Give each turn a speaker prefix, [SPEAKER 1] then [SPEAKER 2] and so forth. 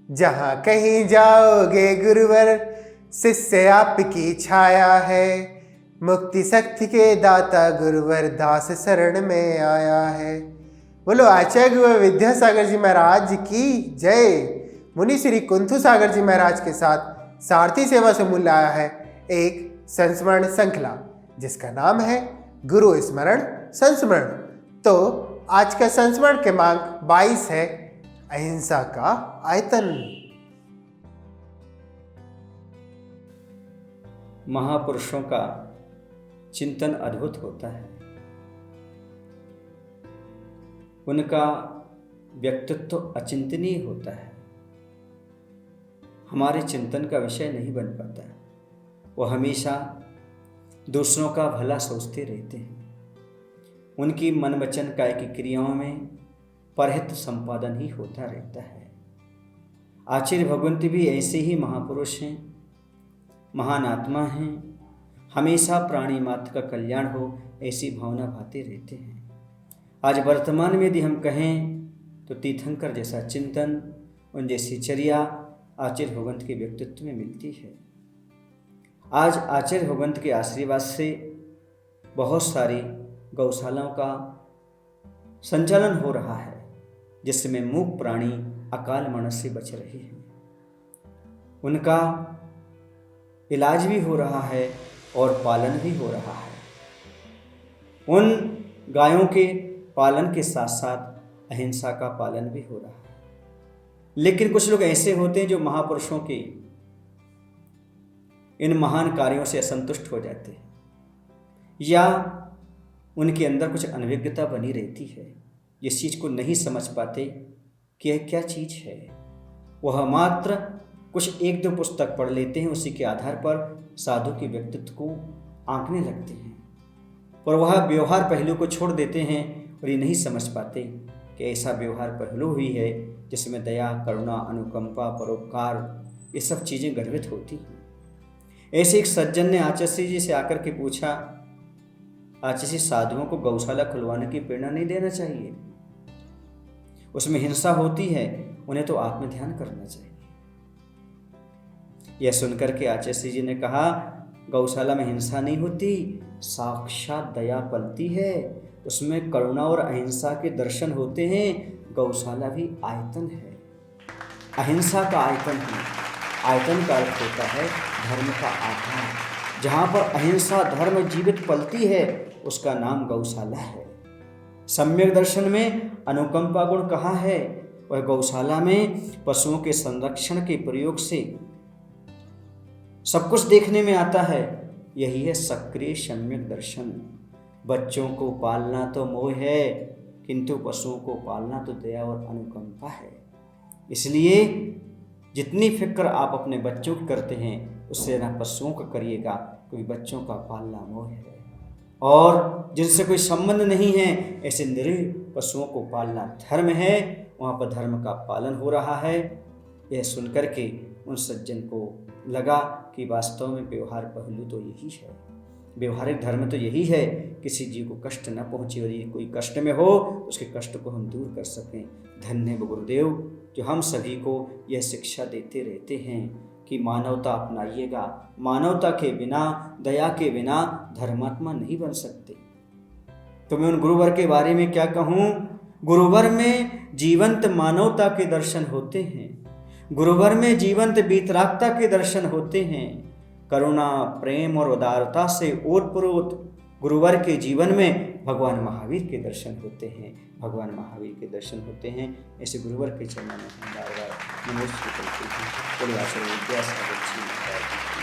[SPEAKER 1] जहाँ कहीं जाओगे गुरुवर, शिष्य आपकी छाया है। मुक्ति शक्ति के दाता गुरुवर, दास शरण में आया है। बोलो आचार्य गुरुवर विद्यासागर जी महाराज की जय। मुनि श्री कुंथु सागर जी महाराज के साथ सारथी सेवा से मूल आया है एक संस्मरण श्रृंखला, जिसका नाम है गुरु स्मरण संस्मरण। तो आज का संस्मरण क्रमांक 22 है, अहिंसा का आयतन।
[SPEAKER 2] महापुरुषों का चिंतन अद्भुत होता है। उनका व्यक्तित्व अचिंतनीय होता है, हमारे चिंतन का विषय नहीं बन पाता। वो हमेशा दूसरों का भला सोचते रहते हैं। उनकी मन वचन काय की क्रियाओं में परहित संपादन ही होता रहता है। आचार्य भगवंत भी ऐसे ही महापुरुष हैं, महान आत्मा हैं। हमेशा प्राणी मात्र का कल्याण हो ऐसी भावना भाते रहते हैं। आज वर्तमान में यदि हम कहें तो तीर्थंकर जैसा चिंतन, उन जैसी चर्या आचार्य भगवंत के व्यक्तित्व में मिलती है। आज आचार्य भगवंत के आशीर्वाद से बहुत सारी गौशालाओं का संचालन हो रहा है, जिसमें मूक प्राणी अकाल मरण से बच रहे हैं। उनका इलाज भी हो रहा है और पालन भी हो रहा है। उन गायों के पालन के साथ साथ अहिंसा का पालन भी हो रहा है। लेकिन कुछ लोग ऐसे होते हैं जो महापुरुषों के इन महान कार्यों से असंतुष्ट हो जाते हैं, या उनके अंदर कुछ अनभिज्ञता बनी रहती है। इस चीज़ को नहीं समझ पाते कि यह क्या चीज़ है। वह मात्र कुछ एक दो पुस्तक पढ़ लेते हैं, उसी के आधार पर साधु के व्यक्तित्व को आंकने लगते हैं, और वह व्यवहार पहलू को छोड़ देते हैं और ये नहीं समझ पाते कि ऐसा व्यवहार पहलू ही है जिसमें दया, करुणा, अनुकंपा, परोपकार, ये सब चीज़ें गर्भित होती हैं। ऐसे एक सज्जन ने आचार्य जी से आकर के पूछा, आचार्य जी साधुओं को गौशाला खुलवाने की प्रेरणा नहीं देना चाहिए, उसमें हिंसा होती है, उन्हें तो आत्मध्यान करना चाहिए। यह सुनकर के आचार्य जी ने कहा, गौशाला में हिंसा नहीं होती, साक्षात दया पलती है, उसमें करुणा और अहिंसा के दर्शन होते हैं। गौशाला भी आयतन है, अहिंसा का आयतन है। आयतन का अर्थ होता है धर्म का आधार। जहाँ पर अहिंसा धर्म जीवित पलती है उसका नाम गौशाला है। सम्यक दर्शन में अनुकंपा गुण कहा है, वह गौशाला में पशुओं के संरक्षण के प्रयोग से सब कुछ देखने में आता है। यही है सक्रिय सम्यक दर्शन। बच्चों को पालना तो मोह है, किंतु पशुओं को पालना तो दया और अनुकंपा है। इसलिए जितनी फिक्र आप अपने बच्चों की करते हैं, उससे ना पशुओं का करिएगा, क्योंकि बच्चों का पालना मोह है। और जिनसे कोई संबंध नहीं है, ऐसे निरीह पशुओं को पालना धर्म है। वहाँ पर धर्म का पालन हो रहा है। यह सुनकर के उन सज्जन को लगा कि वास्तव में व्यवहार पहलू तो यही है, व्यवहारिक धर्म तो यही है, किसी जीव को कष्ट न पहुँचे और यदि कोई कष्ट में हो उसके कष्ट को हम दूर कर सकें। धन्य है गुरुदेव जो हम सभी को यह शिक्षा देते रहते हैं कि मानवता अपनाइएगा। मानवता के बिना, दया के बिना धर्मात्मा नहीं बन सकते। तो मैं उन गुरुवर के बारे में क्या कहूँ। गुरुवर में जीवंत मानवता के दर्शन होते हैं, गुरुवर में जीवंत वीतरागता के दर्शन होते हैं। करुणा, प्रेम और उदारता से ओतप्रोत गुरुवर के जीवन में भगवान महावीर के दर्शन होते हैं, भगवान महावीर के दर्शन होते हैं। ऐसे गुरुवर के चरणों में हम बार बार नमस्कार करते हैं। बोलो आचार्य विद्यासागर जी।